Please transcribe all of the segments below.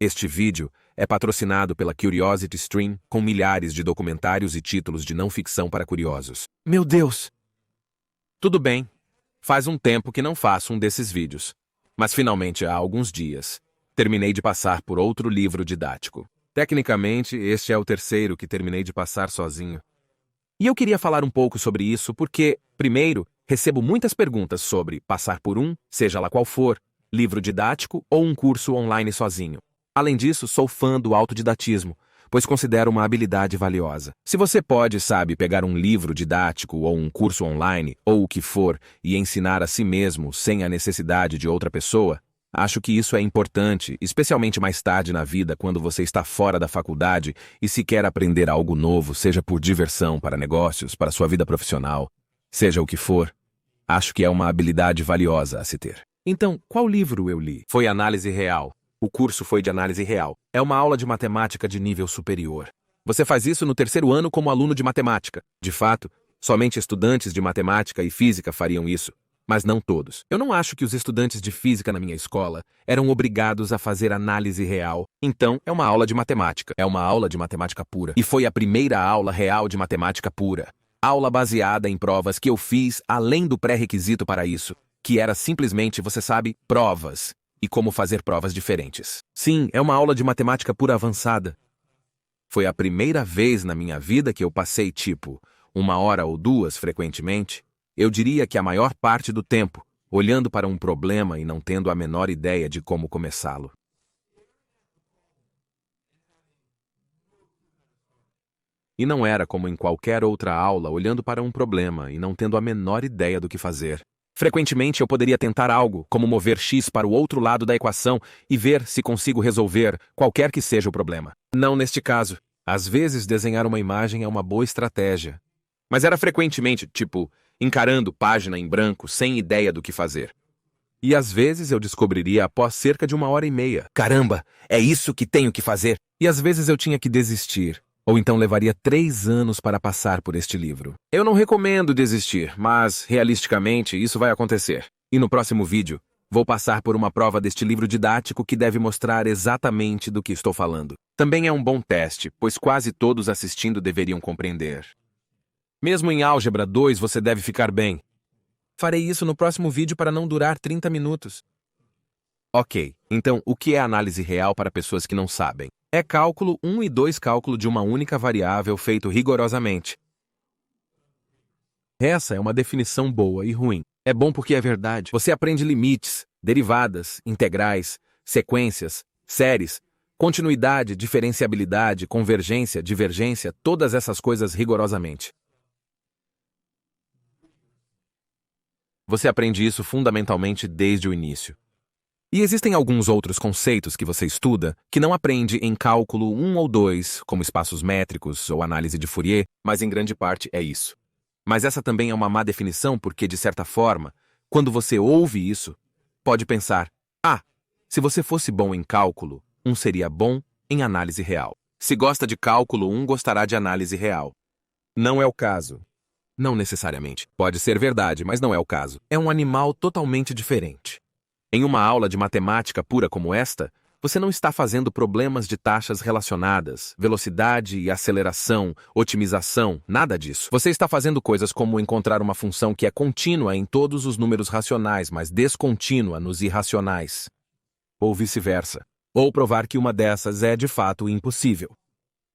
Este vídeo é patrocinado pela Curiosity Stream, com milhares de documentários e títulos de não ficção para curiosos. Meu Deus! Tudo bem, faz um tempo que não faço um desses vídeos. Mas finalmente, há alguns dias, terminei de passar por outro livro didático. Tecnicamente, este é o terceiro que terminei de passar sozinho. E eu queria falar um pouco sobre isso porque, primeiro, recebo muitas perguntas sobre passar por um, seja lá qual for, livro didático ou um curso online sozinho. Além disso, sou fã do autodidatismo, pois considero uma habilidade valiosa. Se você pode, pegar um livro didático ou um curso online, ou o que for, e ensinar a si mesmo sem a necessidade de outra pessoa, acho que isso é importante, especialmente mais tarde na vida, quando você está fora da faculdade e se quer aprender algo novo, seja por diversão, para negócios, para sua vida profissional, seja o que for. Acho que é uma habilidade valiosa a se ter. Então, qual livro eu li? Foi Análise Real. O curso foi de análise real. É uma aula de matemática de nível superior. Você faz isso no terceiro ano como aluno de matemática. De fato, somente estudantes de matemática e física fariam isso, mas não todos. Eu não acho que os estudantes de física na minha escola eram obrigados a fazer análise real. Então, é uma aula de matemática. É uma aula de matemática pura. E foi a primeira aula real de matemática pura. Aula baseada em provas que eu fiz além do pré-requisito para isso, que era simplesmente, provas. E como fazer provas diferentes. Sim, é uma aula de matemática pura avançada. Foi a primeira vez na minha vida que eu passei, 1 hora ou 2 frequentemente. Eu diria que a maior parte do tempo, olhando para um problema e não tendo a menor ideia de como começá-lo. E não era como em qualquer outra aula, olhando para um problema e não tendo a menor ideia do que fazer. Frequentemente eu poderia tentar algo, como mover x para o outro lado da equação e ver se consigo resolver qualquer que seja o problema. Não neste caso. Às vezes desenhar uma imagem é uma boa estratégia. Mas era frequentemente, encarando página em branco sem ideia do que fazer. E às vezes eu descobriria após cerca de 1h30. Caramba, é isso que tenho que fazer! E às vezes eu tinha que desistir. Ou então levaria 3 anos para passar por este livro. Eu não recomendo desistir, mas, realisticamente, isso vai acontecer. E no próximo vídeo, vou passar por uma prova deste livro didático que deve mostrar exatamente do que estou falando. Também é um bom teste, pois quase todos assistindo deveriam compreender. Mesmo em Álgebra 2 você deve ficar bem. Farei isso no próximo vídeo para não durar 30 minutos. Ok, então o que é análise real para pessoas que não sabem? É cálculo 1 e 2, cálculo de uma única variável feito rigorosamente. Essa é uma definição boa e ruim. É bom porque é verdade. Você aprende limites, derivadas, integrais, sequências, séries, continuidade, diferenciabilidade, convergência, divergência, todas essas coisas rigorosamente. Você aprende isso fundamentalmente desde o início. E existem alguns outros conceitos que você estuda que não aprende em cálculo 1 ou 2, como espaços métricos ou análise de Fourier, mas em grande parte é isso. Mas essa também é uma má definição porque, de certa forma, quando você ouve isso, pode pensar, se você fosse bom em cálculo, 1 seria bom em análise real. Se gosta de cálculo 1, gostará de análise real. Não é o caso. Não necessariamente. Pode ser verdade, mas não é o caso. É um animal totalmente diferente. Em uma aula de matemática pura como esta, você não está fazendo problemas de taxas relacionadas, velocidade e aceleração, otimização, nada disso. Você está fazendo coisas como encontrar uma função que é contínua em todos os números racionais, mas descontínua nos irracionais. Ou vice-versa. Ou provar que uma dessas é de fato impossível.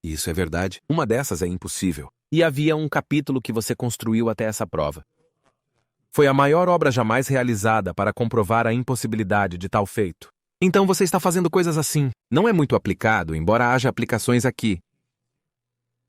Isso é verdade. Uma dessas é impossível. E havia um capítulo que você construiu até essa prova. Foi a maior obra jamais realizada para comprovar a impossibilidade de tal feito. Então você está fazendo coisas assim. Não é muito aplicado, embora haja aplicações aqui.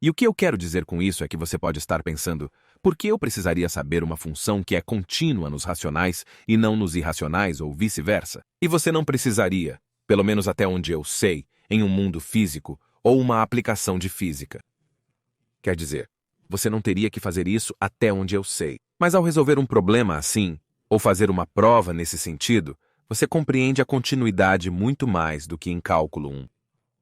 E o que eu quero dizer com isso é que você pode estar pensando, por que eu precisaria saber uma função que é contínua nos racionais e não nos irracionais ou vice-versa? E você não precisaria, pelo menos até onde eu sei, em um mundo físico ou uma aplicação de física. Quer dizer, você não teria que fazer isso até onde eu sei. Mas ao resolver um problema assim, ou fazer uma prova nesse sentido, você compreende a continuidade muito mais do que em cálculo 1.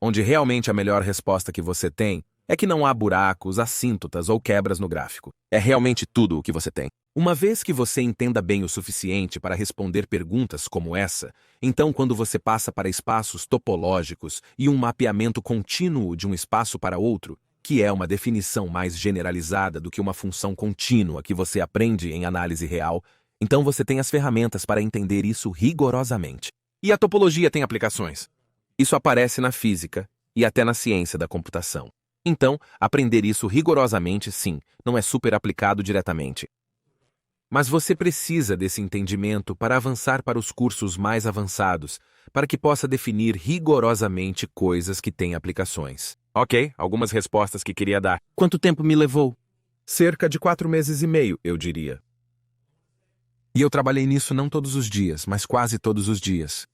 Onde realmente a melhor resposta que você tem é que não há buracos, assíntotas ou quebras no gráfico. É realmente tudo o que você tem. Uma vez que você entenda bem o suficiente para responder perguntas como essa, então quando você passa para espaços topológicos e um mapeamento contínuo de um espaço para outro, que é uma definição mais generalizada do que uma função contínua que você aprende em análise real, então você tem as ferramentas para entender isso rigorosamente. E a topologia tem aplicações. Isso aparece na física e até na ciência da computação. Então, aprender isso rigorosamente, sim, não é super aplicado diretamente. Mas você precisa desse entendimento para avançar para os cursos mais avançados, para que possa definir rigorosamente coisas que têm aplicações. Ok, algumas respostas que queria dar. Quanto tempo me levou? Cerca de 4 meses e meio, eu diria. E eu trabalhei nisso não todos os dias, mas quase todos os dias.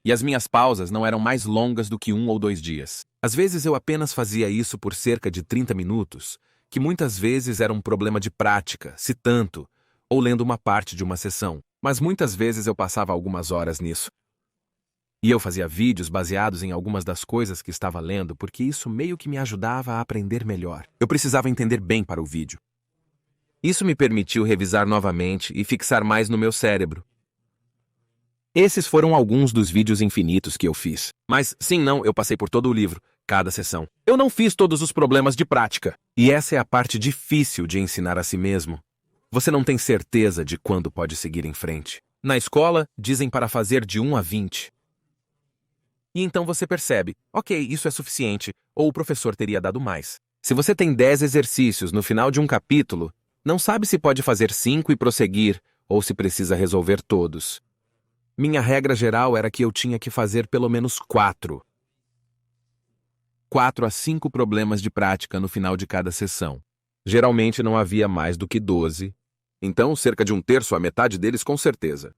E as minhas pausas não eram mais longas do que 1 ou 2 dias. Às vezes eu apenas fazia isso por cerca de 30 minutos, que muitas vezes era um problema de prática, se tanto, ou lendo uma parte de uma sessão, mas muitas vezes eu passava algumas horas nisso. E eu fazia vídeos baseados em algumas das coisas que estava lendo, porque isso meio que me ajudava a aprender melhor. Eu precisava entender bem para o vídeo. Isso me permitiu revisar novamente e fixar mais no meu cérebro. Esses foram alguns dos vídeos infinitos que eu fiz. Mas, eu passei por todo o livro, cada sessão. Eu não fiz todos os problemas de prática. E essa é a parte difícil de ensinar a si mesmo. Você não tem certeza de quando pode seguir em frente. Na escola, dizem para fazer de 1 a 20. E então você percebe, ok, isso é suficiente, ou o professor teria dado mais. Se você tem 10 exercícios no final de um capítulo, não sabe se pode fazer 5 e prosseguir, ou se precisa resolver todos. Minha regra geral era que eu tinha que fazer pelo menos 4. 4 a 5 problemas de prática no final de cada sessão. Geralmente não havia mais do que 12, então cerca de 1/3 a metade deles com certeza.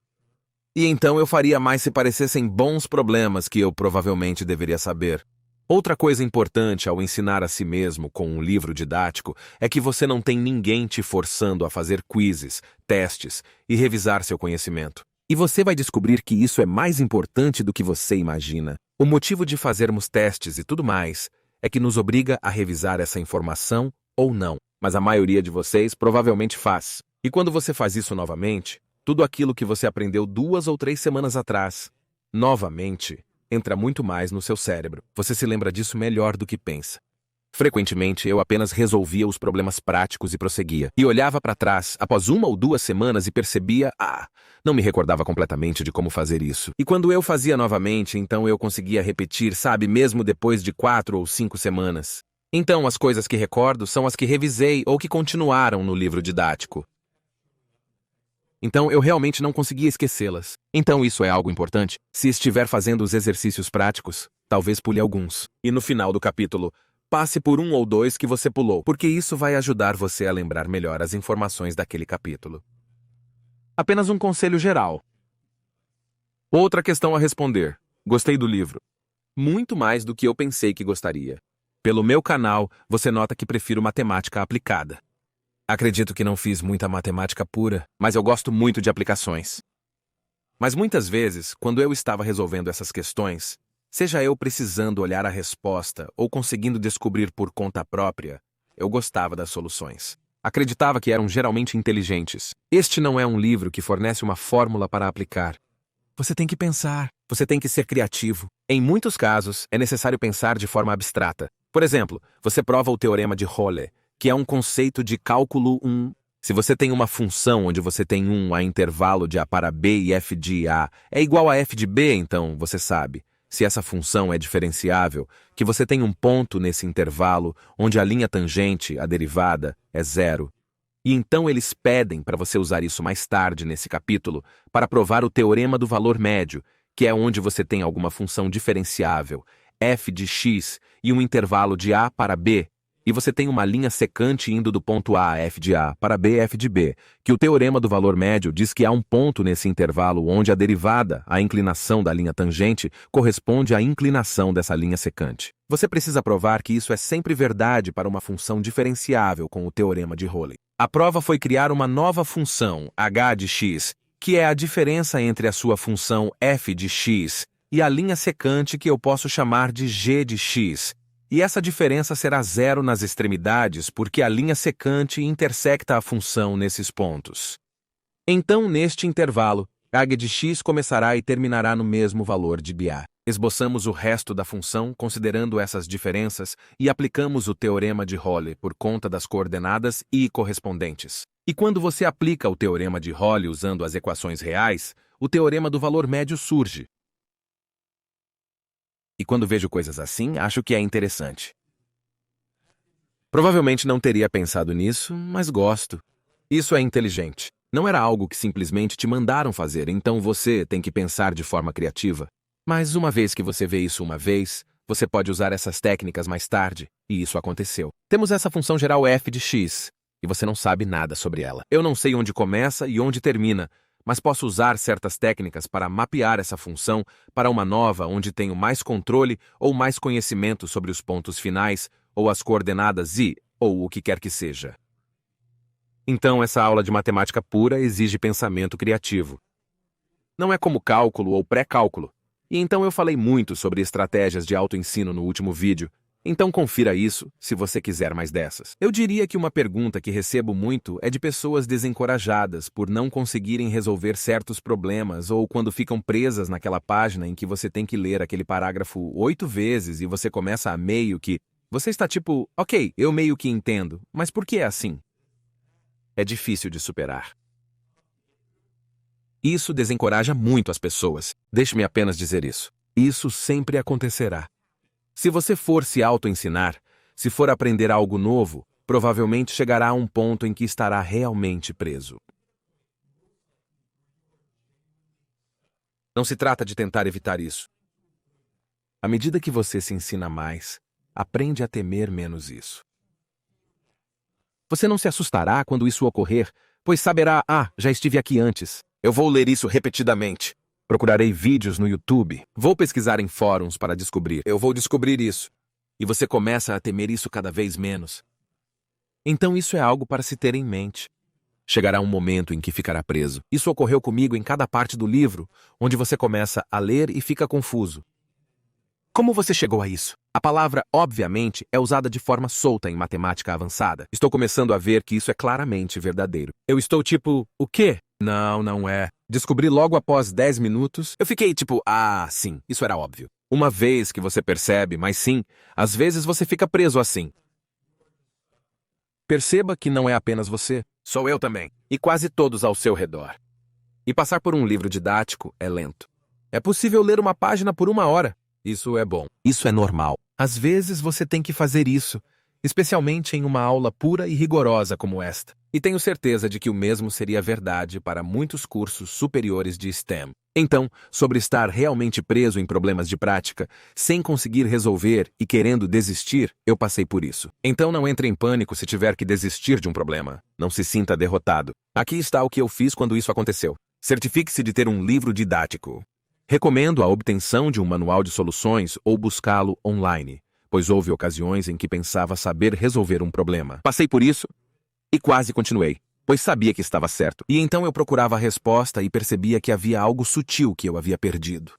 E então eu faria mais se parecessem bons problemas que eu provavelmente deveria saber. Outra coisa importante ao ensinar a si mesmo com um livro didático é que você não tem ninguém te forçando a fazer quizzes, testes e revisar seu conhecimento. E você vai descobrir que isso é mais importante do que você imagina. O motivo de fazermos testes e tudo mais é que nos obriga a revisar essa informação ou não, mas a maioria de vocês provavelmente faz. E quando você faz isso novamente, tudo aquilo que você aprendeu 2 ou 3 semanas atrás, novamente, entra muito mais no seu cérebro. Você se lembra disso melhor do que pensa. Frequentemente, eu apenas resolvia os problemas práticos e prosseguia. E olhava para trás após 1 ou 2 semanas e percebia, não me recordava completamente de como fazer isso. E quando eu fazia novamente, então eu conseguia repetir, mesmo depois de 4 ou 5 semanas. Então, as coisas que recordo são as que revisei ou que continuaram no livro didático. Então, eu realmente não conseguia esquecê-las. Então, isso é algo importante. Se estiver fazendo os exercícios práticos, talvez pule alguns. E no final do capítulo, passe por 1 ou 2 que você pulou, porque isso vai ajudar você a lembrar melhor as informações daquele capítulo. Apenas um conselho geral. Outra questão a responder. Gostei do livro. Muito mais do que eu pensei que gostaria. Pelo meu canal, você nota que prefiro matemática aplicada. Acredito que não fiz muita matemática pura, mas eu gosto muito de aplicações. Mas muitas vezes, quando eu estava resolvendo essas questões, seja eu precisando olhar a resposta ou conseguindo descobrir por conta própria, eu gostava das soluções. Acreditava que eram geralmente inteligentes. Este não é um livro que fornece uma fórmula para aplicar. Você tem que pensar, você tem que ser criativo. Em muitos casos, é necessário pensar de forma abstrata. Por exemplo, você prova o teorema de Hoyle, que é um conceito de cálculo 1. Se você tem uma função onde você tem a intervalo de A para B e f de A é igual a f de B, então você sabe, se essa função é diferenciável, que você tem um ponto nesse intervalo onde a linha tangente, a derivada, é 0. E então eles pedem para você usar isso mais tarde nesse capítulo para provar o teorema do valor médio, que é onde você tem alguma função diferenciável, f de x, e um intervalo de A para B, e você tem uma linha secante indo do ponto A, f de A, para B, f de B, que o teorema do valor médio diz que há um ponto nesse intervalo onde a derivada, a inclinação da linha tangente, corresponde à inclinação dessa linha secante. Você precisa provar que isso é sempre verdade para uma função diferenciável com o teorema de Hoyle. A prova foi criar uma nova função, h de x, que é a diferença entre a sua função f de x e a linha secante que eu posso chamar de g de x. E essa diferença será zero nas extremidades porque a linha secante intersecta a função nesses pontos. Então, neste intervalo, Ag de x começará e terminará no mesmo valor de BA. Esboçamos o resto da função considerando essas diferenças e aplicamos o teorema de Rolle por conta das coordenadas e correspondentes. E quando você aplica o teorema de Rolle usando as equações reais, o teorema do valor médio surge. E quando vejo coisas assim, acho que é interessante. Provavelmente não teria pensado nisso, mas gosto. Isso é inteligente. Não era algo que simplesmente te mandaram fazer, então você tem que pensar de forma criativa. Mas uma vez que você vê isso uma vez, você pode usar essas técnicas mais tarde, e isso aconteceu. Temos essa função geral f de x, e você não sabe nada sobre ela. Eu não sei onde começa e onde termina, mas posso usar certas técnicas para mapear essa função para uma nova onde tenho mais controle ou mais conhecimento sobre os pontos finais, ou as coordenadas e, ou o que quer que seja. Então, essa aula de matemática pura exige pensamento criativo. Não é como cálculo ou pré-cálculo. E então eu falei muito sobre estratégias de autoensino no último vídeo, então confira isso, se você quiser mais dessas. Eu diria que uma pergunta que recebo muito é de pessoas desencorajadas por não conseguirem resolver certos problemas ou quando ficam presas naquela página em que você tem que ler aquele parágrafo 8 vezes e você começa a meio que... Você está tipo, ok, eu meio que entendo, mas por que é assim? É difícil de superar. Isso desencoraja muito as pessoas. Deixe-me apenas dizer isso. Isso sempre acontecerá. Se você for se auto-ensinar, se for aprender algo novo, provavelmente chegará a um ponto em que estará realmente preso. Não se trata de tentar evitar isso. À medida que você se ensina mais, aprende a temer menos isso. Você não se assustará quando isso ocorrer, pois saberá, já estive aqui antes. Eu vou ler isso repetidamente. Procurarei vídeos no YouTube. Vou pesquisar em fóruns para descobrir. Eu vou descobrir isso. E você começa a temer isso cada vez menos. Então isso é algo para se ter em mente. Chegará um momento em que ficará preso. Isso ocorreu comigo em cada parte do livro, onde você começa a ler e fica confuso. Como você chegou a isso? A palavra, obviamente, é usada de forma solta em matemática avançada. Estou começando a ver que isso é claramente verdadeiro. Eu estou tipo, o quê? Não é. Descobri logo após 10 minutos. Eu fiquei tipo, sim, isso era óbvio. Uma vez que você percebe, mas sim, às vezes você fica preso assim. Perceba que não é apenas você, sou eu também, e quase todos ao seu redor. E passar por um livro didático é lento. É possível ler uma página por 1 hora. Isso é bom. Isso é normal. Às vezes você tem que fazer isso, especialmente em uma aula pura e rigorosa como esta. E tenho certeza de que o mesmo seria verdade para muitos cursos superiores de STEM. Então, sobre estar realmente preso em problemas de prática, sem conseguir resolver e querendo desistir, eu passei por isso. Então não entre em pânico se tiver que desistir de um problema. Não se sinta derrotado. Aqui está o que eu fiz quando isso aconteceu. Certifique-se de ter um livro didático. Recomendo a obtenção de um manual de soluções ou buscá-lo online, pois houve ocasiões em que pensava saber resolver um problema. Passei por isso e quase continuei, pois sabia que estava certo. E então eu procurava a resposta e percebia que havia algo sutil que eu havia perdido.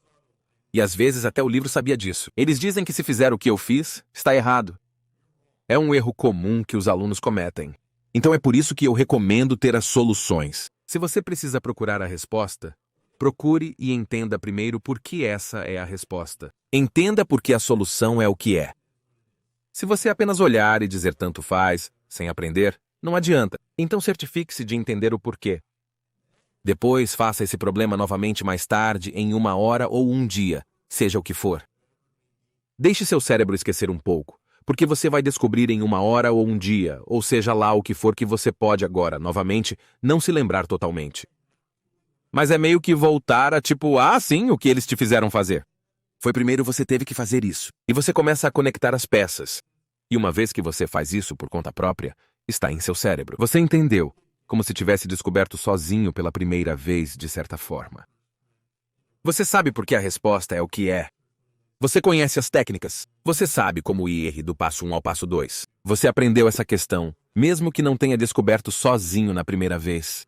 E às vezes até o livro sabia disso. Eles dizem que se fizer o que eu fiz, está errado. É um erro comum que os alunos cometem. Então é por isso que eu recomendo ter as soluções. Se você precisa procurar a resposta, procure e entenda primeiro por que essa é a resposta. Entenda por que a solução é o que é. Se você apenas olhar e dizer tanto faz, sem aprender, não adianta. Então certifique-se de entender o porquê. Depois faça esse problema novamente mais tarde, em 1 hora ou um dia, seja o que for. Deixe seu cérebro esquecer um pouco, porque você vai descobrir em 1 hora ou um dia, ou seja lá o que for que você pode agora, novamente, não se lembrar totalmente. Mas é meio que voltar a tipo, sim, o que eles te fizeram fazer. Foi primeiro você teve que fazer isso. E você começa a conectar as peças. E uma vez que você faz isso por conta própria, está em seu cérebro. Você entendeu, como se tivesse descoberto sozinho pela primeira vez, de certa forma. Você sabe por que a resposta é o que é. Você conhece as técnicas. Você sabe como ir do passo 1 ao passo 2. Você aprendeu essa questão, mesmo que não tenha descoberto sozinho na primeira vez.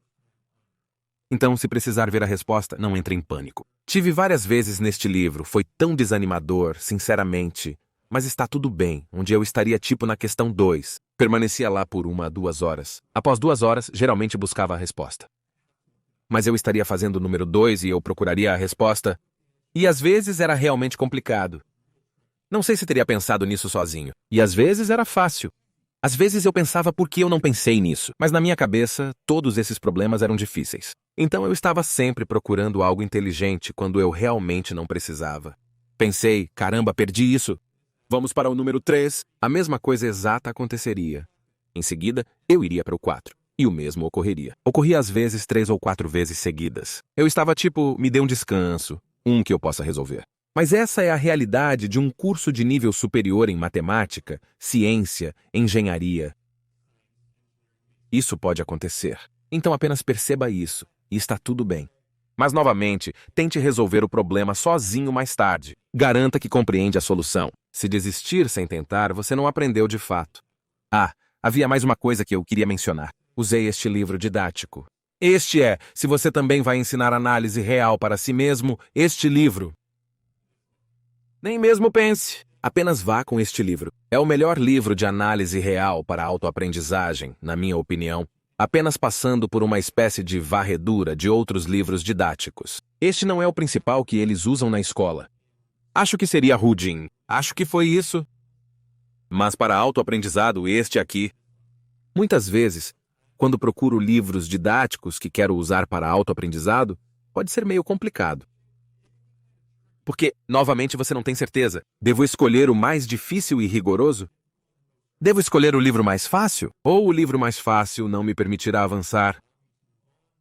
Então, se precisar ver a resposta, não entre em pânico. Tive várias vezes neste livro, foi tão desanimador, sinceramente. mas está tudo bem, onde eu estaria tipo na questão 2. Permanecia lá por 1 a 2 horas. Após 2 horas, geralmente buscava a resposta. Mas eu estaria fazendo o número 2 e eu procuraria a resposta. E às vezes era realmente complicado. Não sei se teria pensado nisso sozinho. E às vezes era fácil. Às vezes eu pensava por que eu não pensei nisso, mas na minha cabeça, todos esses problemas eram difíceis. Então eu estava sempre procurando algo inteligente quando eu realmente não precisava. Pensei, caramba, perdi isso. Vamos para o número 3. A mesma coisa exata aconteceria. Em seguida, eu iria para o 4. E o mesmo ocorreria. Ocorria às vezes 3 ou 4 vezes seguidas. Eu estava tipo, me dê um descanso, que eu possa resolver. Mas essa é a realidade de um curso de nível superior em matemática, ciência, engenharia. Isso pode acontecer. Então apenas perceba isso, e está tudo bem. Mas novamente, tente resolver o problema sozinho mais tarde. Garanta que compreende a solução. Se desistir sem tentar, você não aprendeu de fato. Havia mais uma coisa que eu queria mencionar. Usei este livro didático. Se você também vai ensinar análise real para si mesmo, este livro. Nem mesmo pense. Apenas vá com este livro. É o melhor livro de análise real para autoaprendizagem, na minha opinião, apenas passando por uma espécie de varredura de outros livros didáticos. Este não é o principal que eles usam na escola. Acho que seria Rudin. Acho que foi isso. Mas para autoaprendizado, este aqui. Muitas vezes, quando procuro livros didáticos que quero usar para autoaprendizado, pode ser meio complicado. Porque, novamente, você não tem certeza. Devo escolher o mais difícil e rigoroso? Devo escolher o livro mais fácil? Ou o livro mais fácil não me permitirá avançar?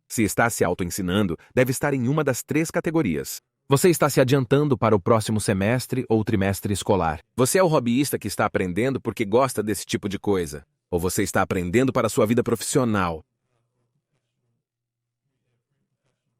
Se está se auto-ensinando, deve estar em uma das 3 categorias. Você está se adiantando para o próximo semestre ou trimestre escolar. Você é o hobbyista que está aprendendo porque gosta desse tipo de coisa. Ou você está aprendendo para a sua vida profissional.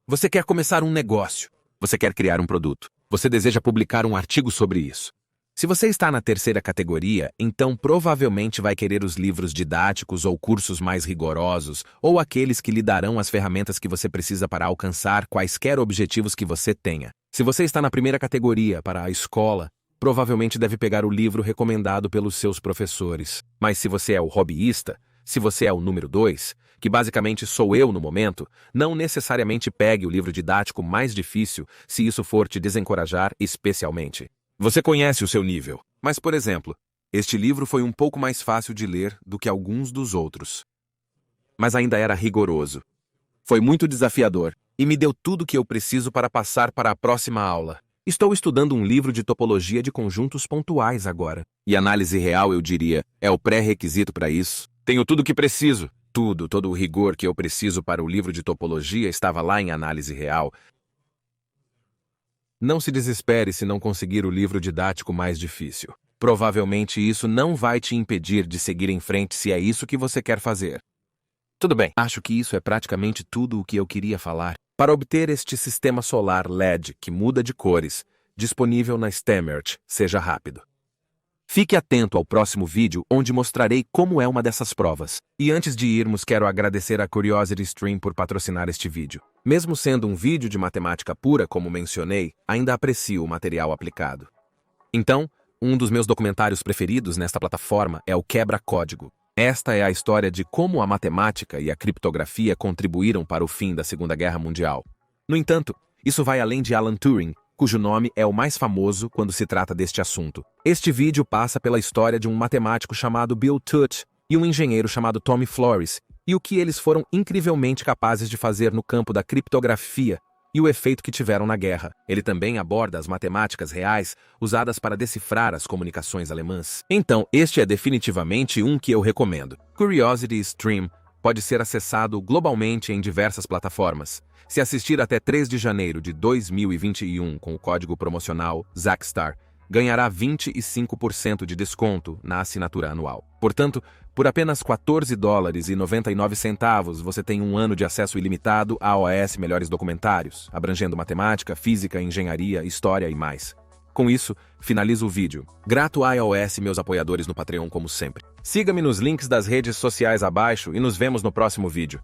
Você quer começar um negócio. Você quer criar um produto. Você deseja publicar um artigo sobre isso. Se você está na 3ª categoria, então provavelmente vai querer os livros didáticos ou cursos mais rigorosos, ou aqueles que lhe darão as ferramentas que você precisa para alcançar quaisquer objetivos que você tenha. Se você está na 1ª categoria, para a escola, provavelmente deve pegar o livro recomendado pelos seus professores. Mas se você é o hobbyista, se você é o número 2, que basicamente sou eu no momento, não necessariamente pegue o livro didático mais difícil se isso for te desencorajar especialmente. Você conhece o seu nível, mas, por exemplo, este livro foi um pouco mais fácil de ler do que alguns dos outros. Mas ainda era rigoroso. Foi muito desafiador e me deu tudo o que eu preciso para passar para a próxima aula. Estou estudando um livro de topologia de conjuntos pontuais agora. E análise real, eu diria, é o pré-requisito para isso. Tenho tudo o que preciso. Todo o rigor que eu preciso para o livro de topologia estava lá em análise real. Não se desespere se não conseguir o livro didático mais difícil. Provavelmente isso não vai te impedir de seguir em frente se é isso que você quer fazer. Tudo bem, acho que isso é praticamente tudo o que eu queria falar. Para obter este sistema solar LED que muda de cores, disponível na Stemert, seja rápido. Fique atento ao próximo vídeo onde mostrarei como é uma dessas provas. E antes de irmos, quero agradecer a CuriosityStream por patrocinar este vídeo. Mesmo sendo um vídeo de matemática pura, como mencionei, ainda aprecio o material aplicado. Então, um dos meus documentários preferidos nesta plataforma é o Quebra-Código. Esta é a história de como a matemática e a criptografia contribuíram para o fim da Segunda Guerra Mundial. No entanto, isso vai além de Alan Turing, cujo nome é o mais famoso quando se trata deste assunto. Este vídeo passa pela história de um matemático chamado Bill Tutte e um engenheiro chamado Tommy Flores, e o que eles foram incrivelmente capazes de fazer no campo da criptografia e o efeito que tiveram na guerra. Ele também aborda as matemáticas reais usadas para decifrar as comunicações alemãs. Então, este é definitivamente um que eu recomendo. CuriosityStream pode ser acessado globalmente em diversas plataformas. Se assistir até 3 de janeiro de 2021 com o código promocional ZACSTAR, ganhará 25% de desconto na assinatura anual. Portanto, por apenas $14,99 você tem um ano de acesso ilimitado a OS Melhores Documentários, abrangendo matemática, física, engenharia, história e mais. Com isso, finalizo o vídeo. Grato a iOS e meus apoiadores no Patreon como sempre. Siga-me nos links das redes sociais abaixo e nos vemos no próximo vídeo.